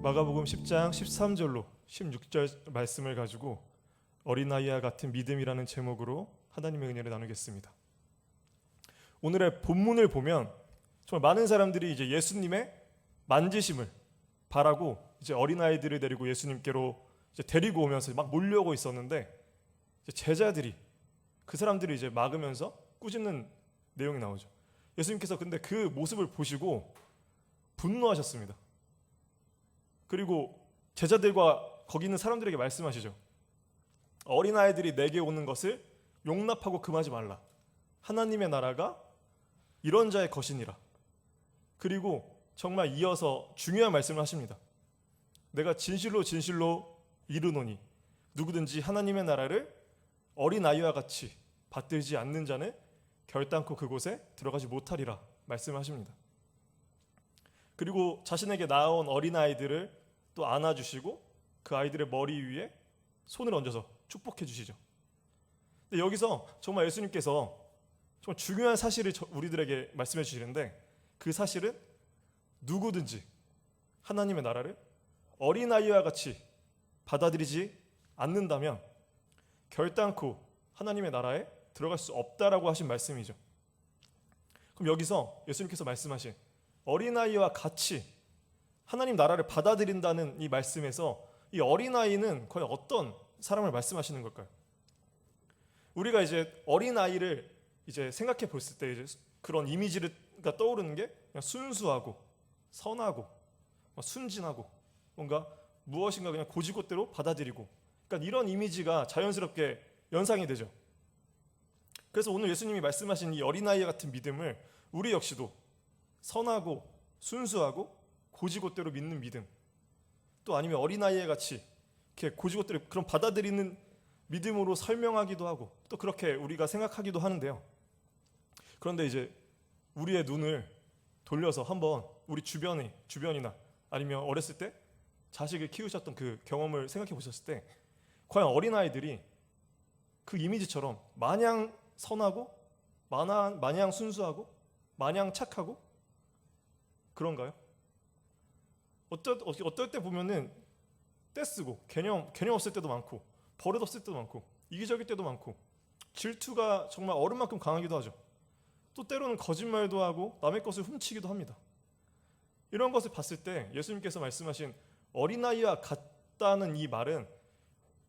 마가복음 10장 13절로 16절 말씀을 가지고 어린아이와 같은 믿음이라는 제목으로 하나님의 은혜를 나누겠습니다. 오늘의 본문을 보면 정말 많은 사람들이 이제 예수님의 만지심을 바라고 이제 어린아이들을 데리고 예수님께로 이제 데리고 오면서 막 몰려오고 있었는데 이제 제자들이 그 사람들을 이제 막으면서 꾸짖는 내용이 나오죠. 예수님께서 근데 그 모습을 보시고 분노하셨습니다. 그리고 제자들과 거기 있는 사람들에게 말씀하시죠. 어린아이들이 내게 오는 것을 용납하고 금하지 말라. 하나님의 나라가 이런 자의 것이니라. 그리고 정말 이어서 중요한 말씀을 하십니다. 내가 진실로 진실로 이르노니 누구든지 하나님의 나라를 어린아이와 같이 받들지 않는 자는 결단코 그곳에 들어가지 못하리라 말씀하십니다. 그리고 자신에게 낳아온 어린아이들을 또 안아주시고 그 아이들의 머리 위에 손을 얹어서 축복해 주시죠. 근데 여기서 정말 예수님께서 정말 중요한 사실을 우리들에게 말씀해 주시는데 그 사실은 누구든지 하나님의 나라를 어린아이와 같이 받아들이지 않는다면 결단코 하나님의 나라에 들어갈 수 없다라고 하신 말씀이죠. 그럼 여기서 예수님께서 말씀하신 어린아이와 같이 하나님 나라를 받아들인다는 이 말씀에서 이 어린아이는 거의 어떤 사람을 말씀하시는 걸까요? 우리가 이제 어린아이를 이제 생각해 봤을 때 이제 그런 이미지가 떠오르는 게 그냥 순수하고 선하고 순진하고 뭔가 무엇인가 그냥 고지고대로 받아들이고 그러니까 이런 이미지가 자연스럽게 연상이 되죠. 그래서 오늘 예수님이 말씀하신 이 어린아이 같은 믿음을 우리 역시도 선하고 순수하고 고지고대로 믿는 믿음 또 아니면 어린아이에 같이 이렇게 고지고대로 그런 받아들이는 믿음으로 설명하기도 하고 또 그렇게 우리가 생각하기도 하는데요. 그런데 이제 우리의 눈을 돌려서 한번 우리 주변이나 아니면 어렸을 때 자식을 키우셨던 그 경험을 생각해 보셨을 때 과연 어린아이들이 그 이미지처럼 마냥 선하고 마냥 순수하고 마냥 착하고 그런가요? 어떨 때 보면은 떼쓰고 개념 없을 때도 많고 버릇 없을 때도 많고 이기적일 때도 많고 질투가 정말 어른만큼 강하기도 하죠. 또 때로는 거짓말도 하고 남의 것을 훔치기도 합니다. 이런 것을 봤을 때 예수님께서 말씀하신 어린아이와 같다는 이 말은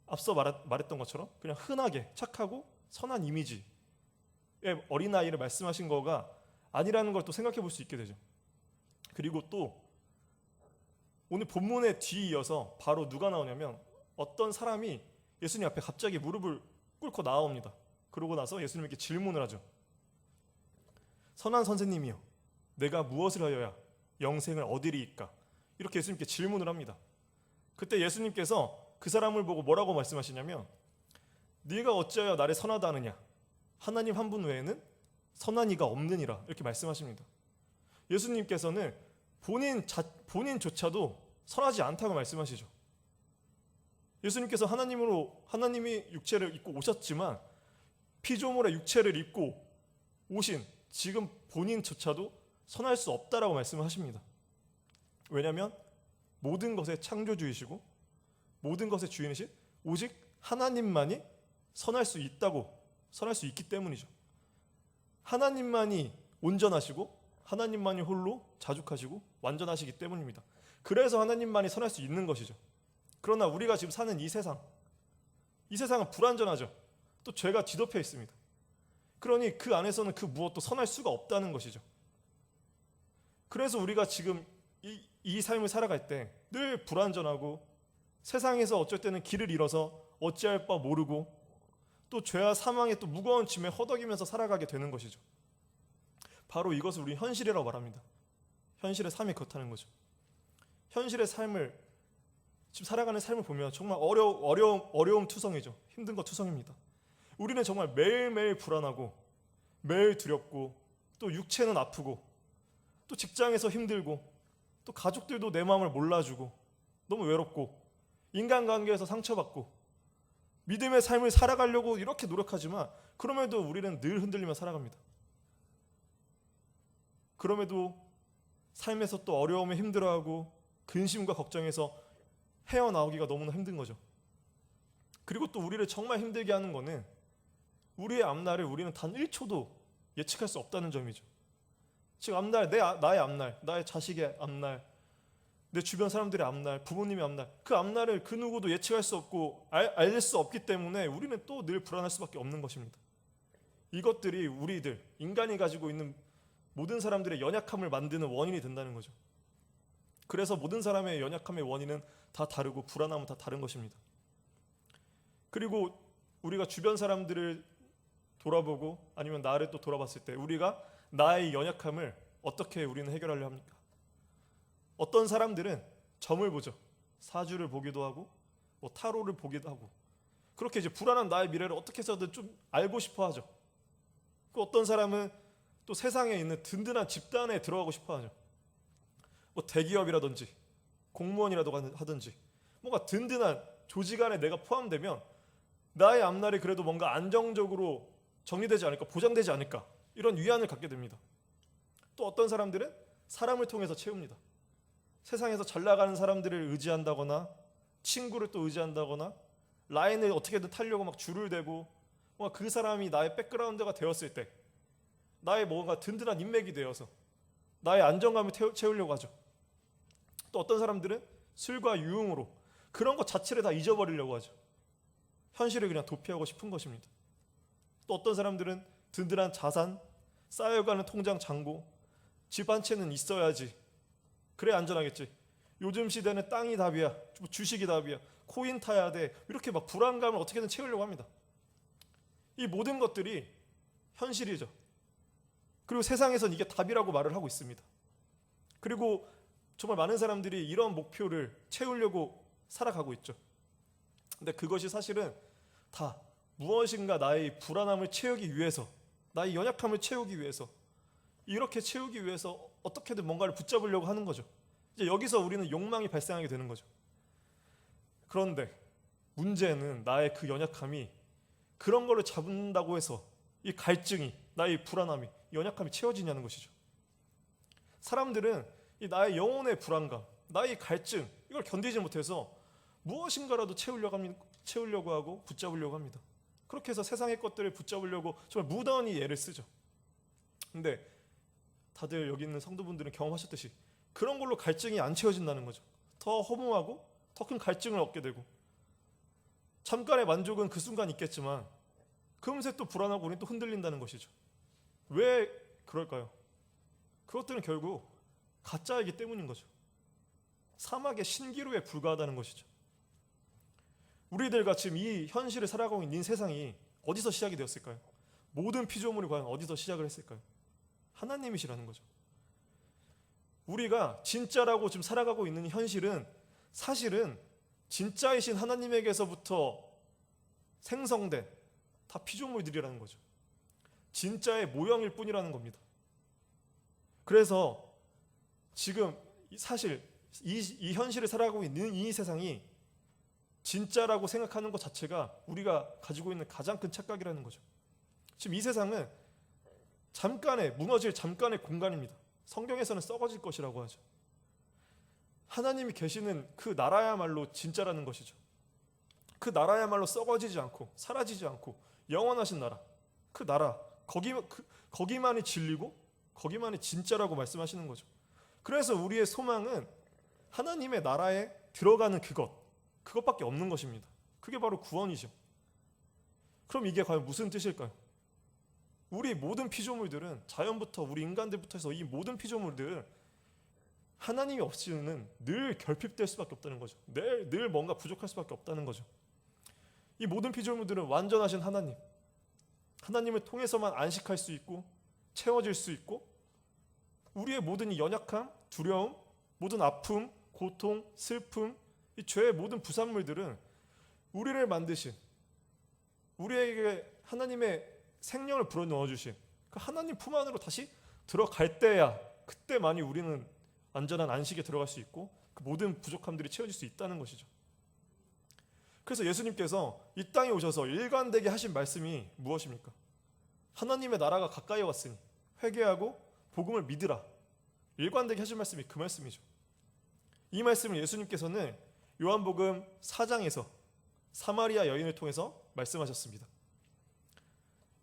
앞서 말했던 것처럼 그냥 흔하게 착하고 선한 이미지의 어린아이를 말씀하신 거가 아니라는 걸 또 생각해 볼 수 있게 되죠. 그리고 또 오늘 본문에 뒤이어서 바로 누가 나오냐면 어떤 사람이 예수님 앞에 갑자기 무릎을 꿇고 나옵니다. 그러고 나서 예수님에게 질문을 하죠. 선한 선생님이여 내가 무엇을 하여야 영생을 얻으리이까? 이렇게 예수님께 질문을 합니다. 그때 예수님께서 그 사람을 보고 뭐라고 말씀하시냐면 네가 어찌하여 나를 선하다 하느냐 하나님 한 분 외에는 선한 이가 없느니라 이렇게 말씀하십니다. 예수님께서는 본인조차도 선하지 않다고 말씀하시죠. 예수님께서 하나님이 육체를 입고 오셨지만 피조물의 육체를 입고 오신 지금 본인조차도 선할 수 없다라고 말씀하십니다. 왜냐하면 모든 것의 창조주이시고 모든 것의 주인이신 오직 하나님만이 선할 수 있기 때문이죠. 하나님만이 온전하시고 하나님만이 홀로 자족하시고 완전하시기 때문입니다. 그래서 하나님만이 선할 수 있는 것이죠. 그러나 우리가 지금 사는 이 세상은 불완전하죠. 또 죄가 뒤덮여 있습니다. 그러니 그 안에서는 그 무엇도 선할 수가 없다는 것이죠. 그래서 우리가 지금 이 삶을 살아갈 때 늘 불완전하고 세상에서 어쩔 때는 길을 잃어서 어찌할 바 모르고 또 죄와 사망의 또 무거운 짐에 허덕이면서 살아가게 되는 것이죠. 바로 이것을 우리 현실이라고 말합니다. 현실의 삶이 그렇다는 거죠. 현실의 삶을 지금 살아가는 삶을 보면 정말 어려움 투성이죠. 힘든 거 투성입니다. 우리는 정말 매일매일 불안하고 매일 두렵고 또 육체는 아프고 또 직장에서 힘들고 또 가족들도 내 마음을 몰라주고 너무 외롭고 인간관계에서 상처받고 믿음의 삶을 살아가려고 이렇게 노력하지만 그럼에도 우리는 늘 흔들리며 살아갑니다. 그럼에도 삶에서 또 어려움에 힘들어하고 근심과 걱정에서 헤어나오기가 너무나 힘든 거죠. 그리고 또 우리를 정말 힘들게 하는 거는 우리의 앞날을 우리는 단 1초도 예측할 수 없다는 점이죠. 지금 앞날, 나의 앞날, 나의 자식의 앞날, 내 주변 사람들의 앞날, 부모님의 앞날, 그 앞날을 그 누구도 예측할 수 없고 알 수 없기 때문에 우리는 또 늘 불안할 수밖에 없는 것입니다. 이것들이 우리들, 인간이 가지고 있는 모든 사람들의 연약함을 만드는 원인이 된다는 거죠. 그래서 모든 사람의 연약함의 원인은 다 다르고 불안함은 다 다른 것입니다. 그리고 우리가 주변 사람들을 돌아보고 아니면 나를 또 돌아봤을 때 우리가 나의 연약함을 어떻게 우리는 해결하려 합니까? 어떤 사람들은 점을 보죠. 사주를 보기도 하고 뭐 타로를 보기도 하고 그렇게 이제 불안한 나의 미래를 어떻게 해서든 좀 알고 싶어 하죠. 그 어떤 사람은 또 세상에 있는 든든한 집단에 들어가고 싶어 하죠. 뭐 대기업이라든지 공무원이라도 하든지 뭔가 든든한 조직 안에 내가 포함되면 나의 앞날이 그래도 뭔가 안정적으로 정리되지 않을까, 보장되지 않을까 이런 위안을 갖게 됩니다. 또 어떤 사람들은 사람을 통해서 채웁니다. 세상에서 잘 나가는 사람들을 의지한다거나 친구를 또 의지한다거나 라인을 어떻게든 타려고 막 줄을 대고 뭔가 그 사람이 나의 백그라운드가 되었을 때 나의 뭔가 든든한 인맥이 되어서 나의 안정감을 채우려고 하죠. 또 어떤 사람들은 술과 유흥으로 그런 것 자체를 다 잊어버리려고 하죠. 현실을 그냥 도피하고 싶은 것입니다. 또 어떤 사람들은 든든한 자산, 쌓여가는 통장 잔고, 집 한 채는 있어야지. 그래 안전하겠지. 요즘 시대는 땅이 답이야. 주식이 답이야. 코인 타야 돼. 이렇게 막 불안감을 어떻게든 채우려고 합니다. 이 모든 것들이 현실이죠. 그리고 세상에선 이게 답이라고 말을 하고 있습니다. 그리고 정말 많은 사람들이 이런 목표를 채우려고 살아가고 있죠. 근데 그것이 사실은 다 무엇인가 나의 불안함을 채우기 위해서, 나의 연약함을 채우기 위해서, 이렇게 채우기 위해서 어떻게든 뭔가를 붙잡으려고 하는 거죠. 이제 여기서 우리는 욕망이 발생하게 되는 거죠. 그런데 문제는 나의 그 연약함이 그런 거를 잡는다고 해서 이 갈증이, 나의 불안함이, 연약함이 채워지냐는 것이죠. 사람들은 이 나의 영혼의 불안감, 나의 갈증 이걸 견디지 못해서 무엇인가라도 채우려고 하고 붙잡으려고 합니다. 그렇게 해서 세상의 것들을 붙잡으려고 정말 무던히 애를 쓰죠. 근데 다들 여기 있는 성도분들은 경험하셨듯이 그런 걸로 갈증이 안 채워진다는 거죠. 더 허무하고 더 큰 갈증을 얻게 되고 잠깐의 만족은 그 순간 있겠지만 금세 또 불안하고 우리는 또 흔들린다는 것이죠. 왜 그럴까요? 그것들은 결국 가짜이기 때문인 거죠. 사막의 신기루에 불과하다는 것이죠. 우리들과 지금 이 현실을 살아가고 있는 세상이 어디서 시작이 되었을까요? 모든 피조물이 과연 어디서 시작을 했을까요? 하나님이시라는 거죠. 우리가 진짜라고 지금 살아가고 있는 현실은 사실은 진짜이신 하나님에게서부터 생성된 다 피조물들이라는 거죠. 진짜의 모형일 뿐이라는 겁니다. 그래서 지금 사실 이 현실을 살아가고 있는 이 세상이 진짜라고 생각하는 것 자체가 우리가 가지고 있는 가장 큰 착각이라는 거죠. 지금 이 세상은 무너질 잠깐의 공간입니다. 성경에서는 썩어질 것이라고 하죠. 하나님이 계시는 그 나라야말로 진짜라는 것이죠. 그 나라야말로 썩어지지 않고 사라지지 않고 영원하신 나라, 그 나라 거기만이 진리고 거기만이 진짜라고 말씀하시는 거죠. 그래서 우리의 소망은 하나님의 나라에 들어가는 그것밖에 없는 것입니다. 그게 바로 구원이죠. 그럼 이게 과연 무슨 뜻일까요? 우리 모든 피조물들은 자연부터 우리 인간들부터 해서 이 모든 피조물들은 하나님이 없이는 늘 결핍될 수밖에 없다는 거죠. 늘 뭔가 부족할 수밖에 없다는 거죠. 이 모든 피조물들은 완전하신 하나님을 통해서만 안식할 수 있고 채워질 수 있고 우리의 모든 이 연약함, 두려움, 모든 아픔, 고통, 슬픔, 이 죄의 모든 부산물들은 우리를 만드신 우리에게 하나님의 생명을 불어넣어 주신 그 하나님 품 안으로 다시 들어갈 때야 그때만이 우리는 안전한 안식에 들어갈 수 있고 그 모든 부족함들이 채워질 수 있다는 것이죠. 그래서 예수님께서 이 땅에 오셔서 일관되게 하신 말씀이 무엇입니까? 하나님의 나라가 가까이 왔으니 회개하고 복음을 믿으라. 일관되게 하신 말씀이 그 말씀이죠. 이 말씀을 예수님께서는 요한복음 4장에서 사마리아 여인을 통해서 말씀하셨습니다.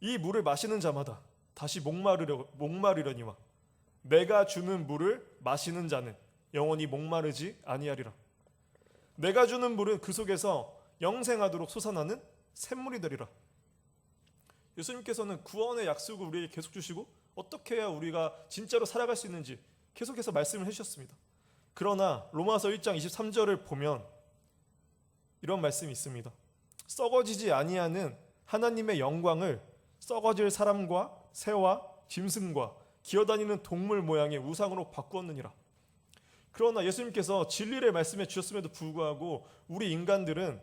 이 물을 마시는 자마다 다시 목마르려니와 내가 주는 물을 마시는 자는 영원히 목마르지 아니하리라. 내가 주는 물은 그 속에서 영생하도록 솟아나는 샘물이 되리라. 예수님께서는 구원의 약속을 우리에게 계속 주시고 어떻게 해야 우리가 진짜로 살아갈 수 있는지 계속해서 말씀을 해주셨습니다. 그러나 로마서 1장 23절을 보면 이런 말씀이 있습니다. 썩어지지 아니하는 하나님의 영광을 썩어질 사람과 새와 짐승과 기어다니는 동물 모양의 우상으로 바꾸었느니라. 그러나 예수님께서 진리를 말씀해 주셨음에도 불구하고 우리 인간들은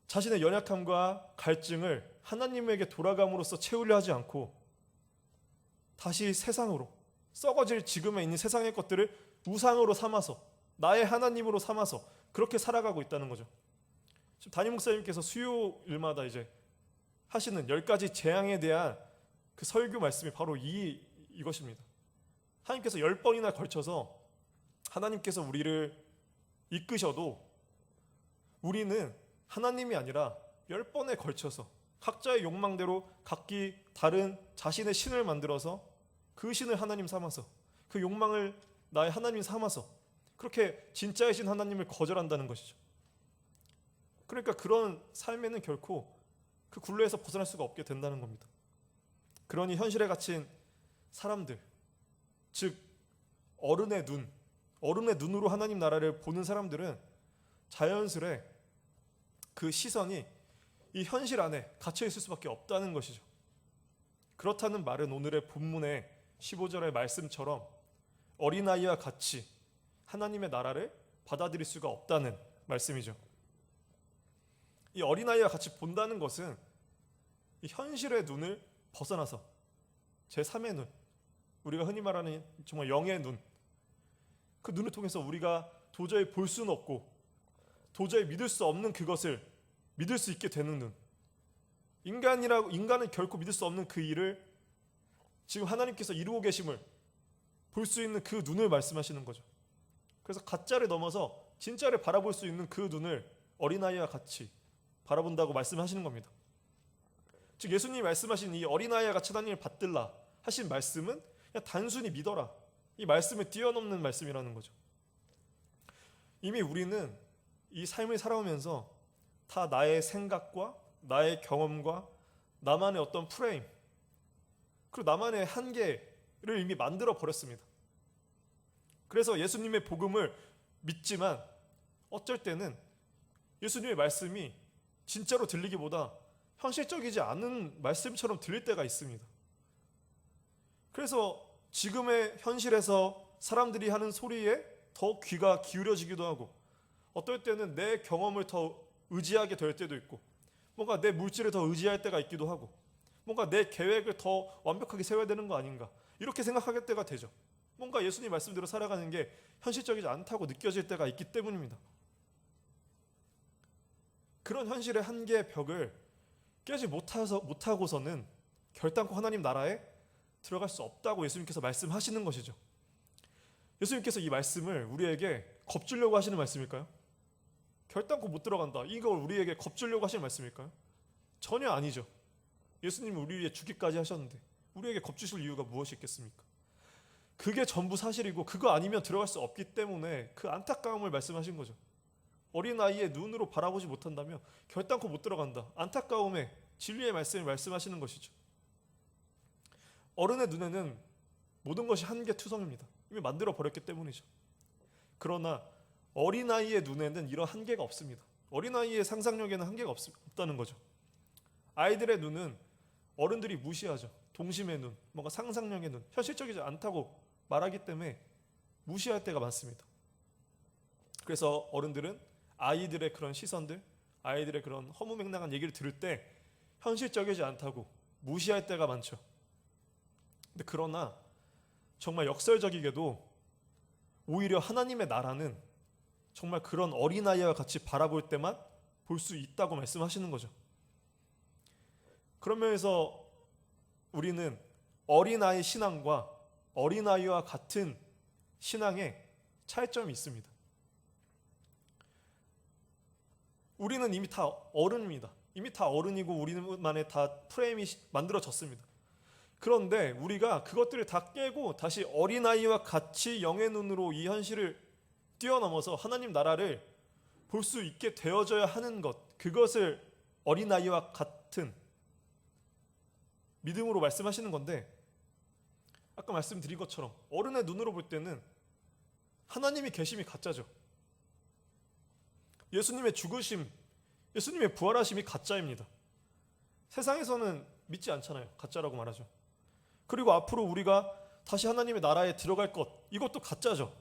자신의 연약함과 갈증을 하나님에게 돌아감으로써 채우려 하지 않고 다시 세상으로, 썩어질 지금에 있는 세상의 것들을 우상으로 삼아서 나의 하나님으로 삼아서 그렇게 살아가고 있다는 거죠. 지금 담임 목사님께서 수요일마다 이제 하시는 10가지 재앙에 대한 그 설교 말씀이 바로 이것입니다. 하나님께서 10번이나 걸쳐서 하나님께서 우리를 이끄셔도 우리는 하나님이 아니라 10번에 걸쳐서 각자의 욕망대로 각기 다른 자신의 신을 만들어서 그 신을 하나님 삼아서 그 욕망을 나의 하나님 삼아서 그렇게 진짜의 신 하나님을 거절한다는 것이죠. 그러니까 그런 삶에는 결코 그 굴레에서 벗어날 수가 없게 된다는 겁니다. 그러니 현실에 갇힌 사람들, 즉 어른의 눈으로 하나님 나라를 보는 사람들은 자연스레 그 시선이 이 현실 안에 갇혀 있을 수밖에 없다는 것이죠. 그렇다는 말은 오늘의 본문의 15절의 말씀처럼 어린아이와 같이 하나님의 나라를 받아들일 수가 없다는 말씀이죠. 이 어린아이와 같이 본다는 것은 이 현실의 눈을 벗어나서 제3의 눈, 우리가 흔히 말하는 정말 영의 눈, 그 눈을 통해서 우리가 도저히 볼 수는 없고 도저히 믿을 수 없는 그것을 믿을 수 있게 되는 눈, 인간은 결코 믿을 수 없는 그 일을 지금 하나님께서 이루고 계심을 볼 수 있는 그 눈을 말씀하시는 거죠. 그래서 가짜를 넘어서 진짜를 바라볼 수 있는 그 눈을 어린아이와 같이 바라본다고 말씀하시는 겁니다. 즉 예수님이 말씀하신 이 어린아이와 같이 하나님을 받들라 하신 말씀은 그냥 단순히 믿어라, 이 말씀을 뛰어넘는 말씀이라는 거죠. 이미 우리는 이 삶을 살아오면서 다 나의 생각과 나의 경험과 나만의 어떤 프레임 그리고 나만의 한계를 이미 만들어 버렸습니다. 그래서 예수님의 복음을 믿지만 어쩔 때는 예수님의 말씀이 진짜로 들리기보다 현실적이지 않은 말씀처럼 들릴 때가 있습니다. 그래서 지금의 현실에서 사람들이 하는 소리에 더 귀가 기울여지기도 하고 어떨 때는 내 경험을 더 의지하게 될 때도 있고 뭔가 내 물질을 더 의지할 때가 있기도 하고 뭔가 내 계획을 더 완벽하게 세워야 되는 거 아닌가 이렇게 생각할 때가 되죠. 뭔가 예수님 말씀대로 살아가는 게 현실적이지 않다고 느껴질 때가 있기 때문입니다. 그런 현실의 한계의 벽을 깨지 못하고서는 결단코 하나님 나라에 들어갈 수 없다고 예수님께서 말씀하시는 것이죠. 예수님께서 이 말씀을 우리에게 겁주려고 하시는 말씀일까요? 결단코 못 들어간다, 이걸 우리에게 겁주려고 하시는 말씀일까요? 전혀 아니죠. 예수님이 우리 위해 죽기까지 하셨는데 우리에게 겁주실 이유가 무엇이 있겠습니까? 그게 전부 사실이고 그거 아니면 들어갈 수 없기 때문에 그 안타까움을 말씀하신 거죠. 어린아이의 눈으로 바라보지 못한다면 결단코 못 들어간다, 안타까움에 진리의 말씀을 말씀하시는 것이죠. 어른의 눈에는 모든 것이 한계투성입니다. 이미 만들어 버렸기 때문이죠. 그러나 어린아이의 눈에는 이런 한계가 없습니다. 어린아이의 상상력에는 한계가 없다는 거죠. 아이들의 눈은 어른들이 무시하죠. 동심의 눈, 뭔가 상상력의 눈, 현실적이지 않다고 말하기 때문에 무시할 때가 많습니다. 그래서 어른들은 아이들의 그런 시선들, 아이들의 그런 허무맹랑한 얘기를 들을 때 현실적이지 않다고 무시할 때가 많죠. 근데 그러나 정말 역설적이게도 오히려 하나님의 나라는 정말 그런 어린아이와 같이 바라볼 때만 볼 수 있다고 말씀하시는 거죠. 그런 면에서 우리는 어린아이 신앙과 어린아이와 같은 신앙에 차이점이 있습니다. 우리는 이미 다 어른입니다. 이미 다 어른이고 우리만의 다 프레임이 만들어졌습니다. 그런데 우리가 그것들을 다 깨고 다시 어린아이와 같이 영의 눈으로 이 현실을 뛰어넘어서 하나님 나라를 볼 수 있게 되어져야 하는 것, 그것을 어린아이와 같은 믿음으로 말씀하시는 건데, 아까 말씀드린 것처럼 어른의 눈으로 볼 때는 하나님이 계심이 가짜죠. 예수님의 죽으심, 예수님의 부활하심이 가짜입니다. 세상에서는 믿지 않잖아요. 가짜라고 말하죠. 그리고 앞으로 우리가 다시 하나님의 나라에 들어갈 것, 이것도 가짜죠.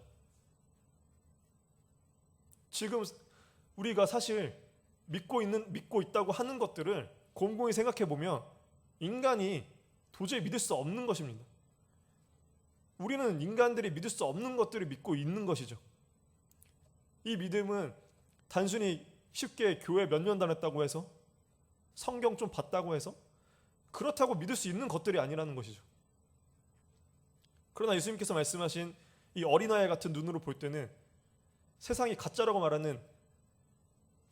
지금 우리가 사실 믿고 있다고 하는 것들을 곰곰이 생각해 보면 인간이 도저히 믿을 수 없는 것입니다. 우리는 인간들이 믿을 수 없는 것들을 믿고 있는 것이죠. 이 믿음은 단순히 쉽게 교회 몇 년 다녔다고 해서, 성경 좀 봤다고 해서 그렇다고 믿을 수 있는 것들이 아니라는 것이죠. 그러나 예수님께서 말씀하신 이 어린아이 같은 눈으로 볼 때는 세상이 가짜라고 말하는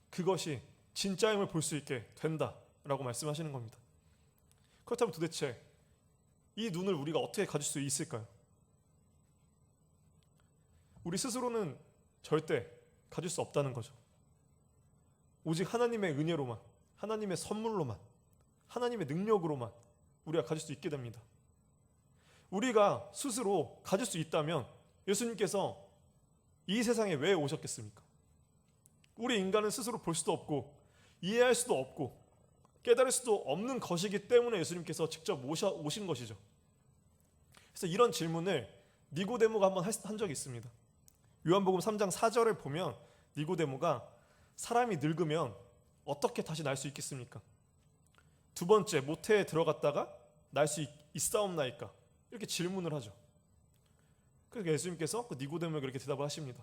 그것이 진짜임을 볼 수 있게 된다라고 말씀하시는 겁니다. 그렇다면 도대체 이 눈을 우리가 어떻게 가질 수 있을까요? 우리 스스로는 절대 가질 수 없다는 거죠. 오직 하나님의 은혜로만, 하나님의 선물로만, 하나님의 능력으로만 우리가 가질 수 있게 됩니다. 우리가 스스로 가질 수 있다면 예수님께서 이 세상에 왜 오셨겠습니까? 우리 인간은 스스로 볼 수도 없고 이해할 수도 없고 깨달을 수도 없는 것이기 때문에 예수님께서 직접 오신 것이죠. 그래서 이런 질문을 니고데모가 한번 한 적이 있습니다. 요한복음 3장 4절을 보면 니고데모가 사람이 늙으면 어떻게 다시 날 수 있겠습니까? 두 번째, 모태에 들어갔다가 날 수 있사옵나이까? 이렇게 질문을 하죠. 그래서 예수님께서 그 니고데모에게 이렇게 대답을 하십니다.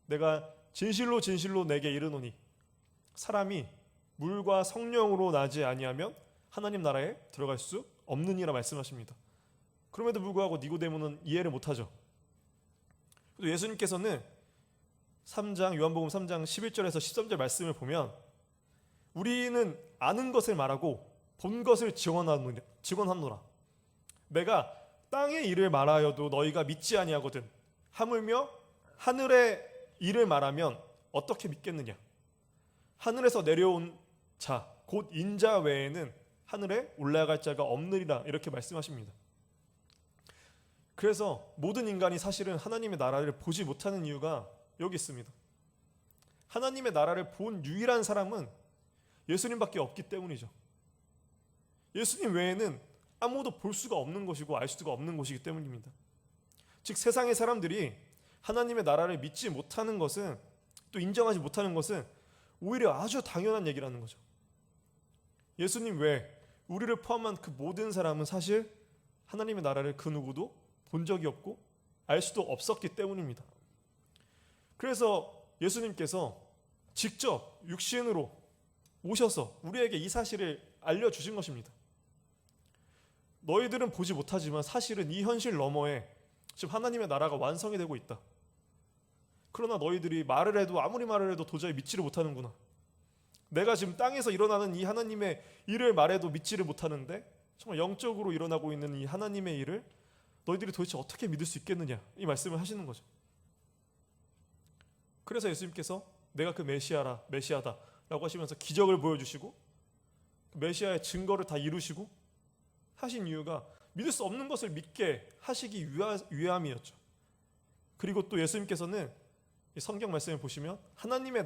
내가 진실로 진실로 내게 이르노니 사람이 물과 성령으로 나지 아니하면 하나님 나라에 들어갈 수 없느니라 말씀하십니다. 그럼에도 불구하고 니고데모는 이해를 못하죠. 그래서 예수님께서는 요한복음 3장 11절에서 13절 말씀을 보면 우리는 아는 것을 말하고 본 것을 증언하노라. 내가 땅의 일을 말하여도 너희가 믿지 아니하거든. 하물며 하늘의 일을 말하면 어떻게 믿겠느냐. 하늘에서 내려온 자, 곧 인자 외에는 하늘에 올라갈 자가 없느니라 이렇게 말씀하십니다. 그래서 모든 인간이 사실은 하나님의 나라를 보지 못하는 이유가 여기 있습니다. 하나님의 나라를 본 유일한 사람은 예수님밖에 없기 때문이죠. 예수님 외에는 아무도 볼 수가 없는 것이고 알 수가 없는 것이기 때문입니다. 즉 세상의 사람들이 하나님의 나라를 믿지 못하는 것은, 또 인정하지 못하는 것은 오히려 아주 당연한 얘기라는 거죠. 예수님 외에 우리를 포함한 그 모든 사람은 사실 하나님의 나라를 그 누구도 본 적이 없고 알 수도 없었기 때문입니다. 그래서 예수님께서 직접 육신으로 오셔서 우리에게 이 사실을 알려주신 것입니다. 너희들은 보지 못하지만 사실은 이 현실 너머에 지금 하나님의 나라가 완성이 되고 있다. 그러나 너희들이 말을 해도 아무리 말을 해도 도저히 믿지를 못하는구나. 내가 지금 땅에서 일어나는 이 하나님의 일을 말해도 믿지를 못하는데 정말 영적으로 일어나고 있는 이 하나님의 일을 너희들이 도대체 어떻게 믿을 수 있겠느냐, 이 말씀을 하시는 거죠. 그래서 예수님께서 내가 그 메시아다 라고 하시면서 기적을 보여주시고 그 메시아의 증거를 다 이루시고 하신 이유가 믿을 수 없는 것을 믿게 하시기 위함이었죠. 그리고 또 예수님께서는 이 성경 말씀을 보시면 하나님의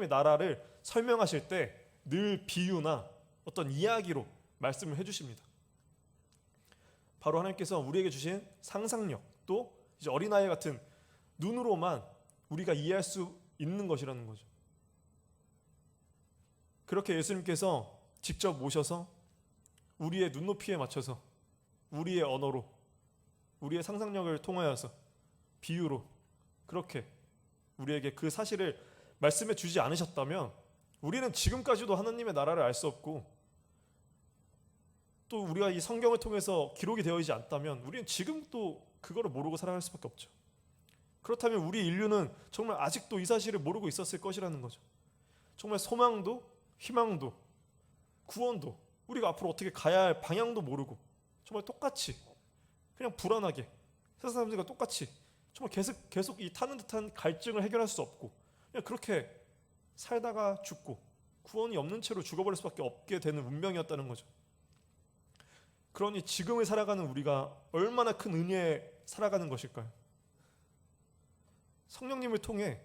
나라를 설명하실 때 늘 비유나 어떤 이야기로 말씀을 해주십니다. 바로 하나님께서 우리에게 주신 상상력, 또 이제 어린아이 같은 눈으로만 우리가 이해할 수 있는 것이라는 거죠. 그렇게 예수님께서 직접 모셔서 우리의 눈높이에 맞춰서 우리의 언어로, 우리의 상상력을 통하여서 비유로 그렇게 우리에게 그 사실을 말씀해 주지 않으셨다면 우리는 지금까지도 하나님의 나라를 알 수 없고, 또 우리가 이 성경을 통해서 기록이 되어 있지 않다면 우리는 지금도 그거를 모르고 살아갈 수밖에 없죠. 그렇다면 우리 인류는 정말 아직도 이 사실을 모르고 있었을 것이라는 거죠. 정말 소망도 희망도 구원도 우리가 앞으로 어떻게 가야 할 방향도 모르고 정말 똑같이 그냥 불안하게 세상 사람들과 똑같이 정말 계속 이 타는 듯한 갈증을 해결할 수 없고 그냥 그렇게 살다가 죽고 구원이 없는 채로 죽어버릴 수밖에 없게 되는 운명이었다는 거죠. 그러니 지금을 살아가는 우리가 얼마나 큰 은혜에 살아가는 것일까요? 성령님을 통해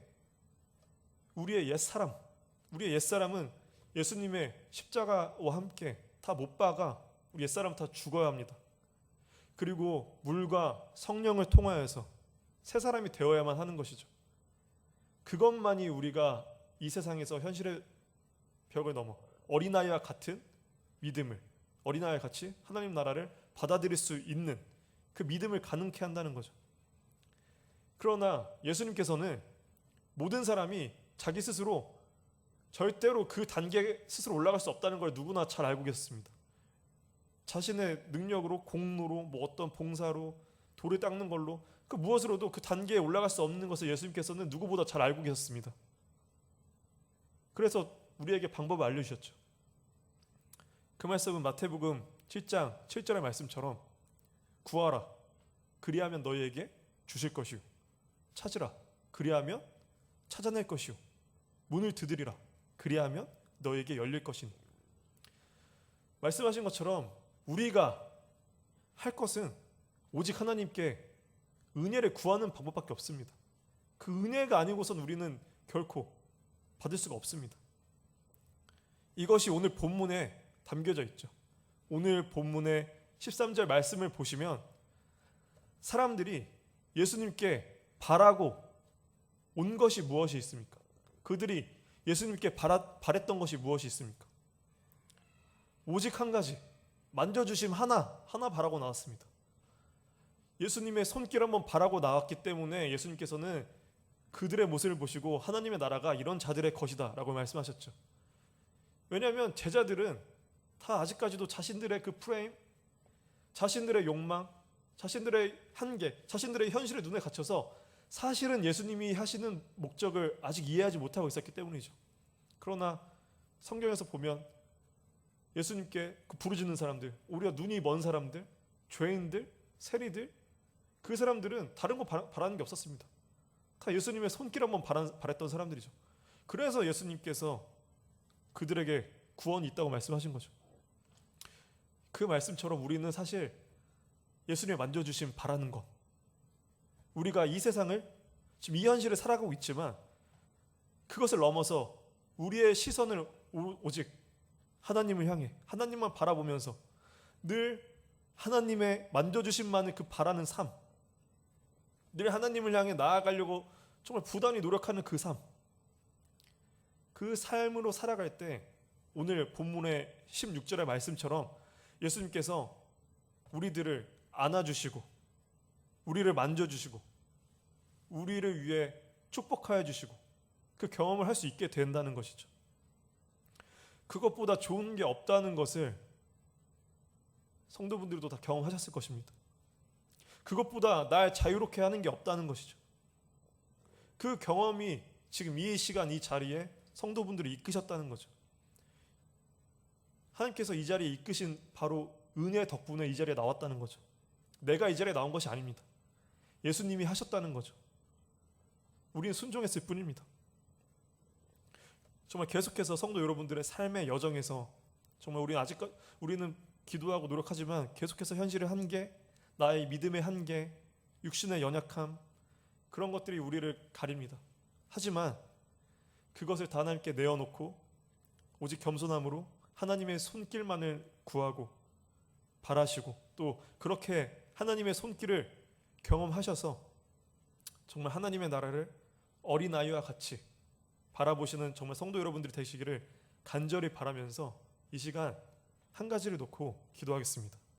우리의 옛사람은 예수님의 십자가와 함께 다 못 박아 우리 옛사람 다 죽어야 합니다. 그리고 물과 성령을 통하여서 새 사람이 되어야만 하는 것이죠. 그것만이 우리가 이 세상에서 현실의 벽을 넘어 어린아이와 같은 믿음을, 어린아이와 같이 하나님 나라를 받아들일 수 있는 그 믿음을 가능케 한다는 거죠. 그러나 예수님께서는 모든 사람이 자기 스스로 절대로 그 단계에 스스로 올라갈 수 없다는 걸 누구나 잘 알고 계셨습니다. 자신의 능력으로, 공로로, 뭐 어떤 봉사로, 돌을 닦는 걸로 그 무엇으로도 그 단계에 올라갈 수 없는 것을 예수님께서는 누구보다 잘 알고 계셨습니다. 그래서 우리에게 방법을 알려주셨죠. 그 말씀은 마태복음 7장 7절의 말씀처럼 구하라 그리하면 너희에게 주실 것이요 찾으라 그리하면 찾아낼 것이요 문을 두드리라 그리하면 너희에게 열릴 것이니. 말씀하신 것처럼 우리가 할 것은 오직 하나님께 은혜를 구하는 방법밖에 없습니다. 그 은혜가 아니고선 우리는 결코 받을 수가 없습니다. 이것이 오늘 본문에 담겨져 있죠. 오늘 본문의 13절 말씀을 보시면 사람들이 예수님께 바라고 온 것이 무엇이 있습니까? 그들이 예수님께 바랬던 것이 무엇이 있습니까? 오직 한 가지, 만져주심 하나 바라고 나왔습니다. 예수님의 손길 한번 바라고 나왔기 때문에 예수님께서는 그들의 모습을 보시고 하나님의 나라가 이런 자들의 것이다 라고 말씀하셨죠. 왜냐하면 제자들은 다 아직까지도 자신들의 그 프레임, 자신들의 욕망, 자신들의 한계, 자신들의 현실의 눈에 갇혀서 사실은 예수님이 하시는 목적을 아직 이해하지 못하고 있었기 때문이죠. 그러나 성경에서 보면 예수님께 부르짖는 사람들, 오히려 눈이 먼 사람들, 죄인들, 세리들, 그 사람들은 다른 거 바라는 게 없었습니다. 다 예수님의 손길 한번 바랬던 사람들이죠. 그래서 예수님께서 그들에게 구원이 있다고 말씀하신 거죠. 그 말씀처럼 우리는 사실 예수님의 만져주심 바라는 것, 우리가 이 세상을 지금 이 현실을 살아가고 있지만 그것을 넘어서 우리의 시선을 오직 하나님을 향해 하나님만 바라보면서 늘 하나님의 만져주심만을 그 바라는 삶, 늘 하나님을 향해 나아가려고 정말 부단히 노력하는 그 삶, 그 삶으로 살아갈 때 오늘 본문의 16절의 말씀처럼 예수님께서 우리들을 안아주시고 우리를 만져주시고 우리를 위해 축복하여 주시고 그 경험을 할 수 있게 된다는 것이죠. 그것보다 좋은 게 없다는 것을 성도분들도 다 경험하셨을 것입니다. 그것보다 날 자유롭게 하는 게 없다는 것이죠. 그 경험이 지금 이 시간 이 자리에 성도분들이 이끄셨다는 거죠. 하나님께서 이 자리에 이끄신 바로 은혜 덕분에 이 자리에 나왔다는 거죠. 내가 이 자리에 나온 것이 아닙니다. 예수님이 하셨다는 거죠. 우리는 순종했을 뿐입니다. 정말 계속해서 성도 여러분들의 삶의 여정에서 정말 우리는 기도하고 노력하지만 계속해서 현실의 한계, 나의 믿음의 한계, 육신의 연약함, 그런 것들이 우리를 가립니다. 하지만 그것을 다 하나님께 내어놓고 오직 겸손함으로 하나님의 손길만을 구하고 바라시고 또 그렇게 하나님의 손길을 경험하셔서 정말 하나님의 나라를 어린아이와 같이 바라보시는 정말 성도 여러분들이 되시기를 간절히 바라면서 이 시간 한 가지를 놓고 기도하겠습니다.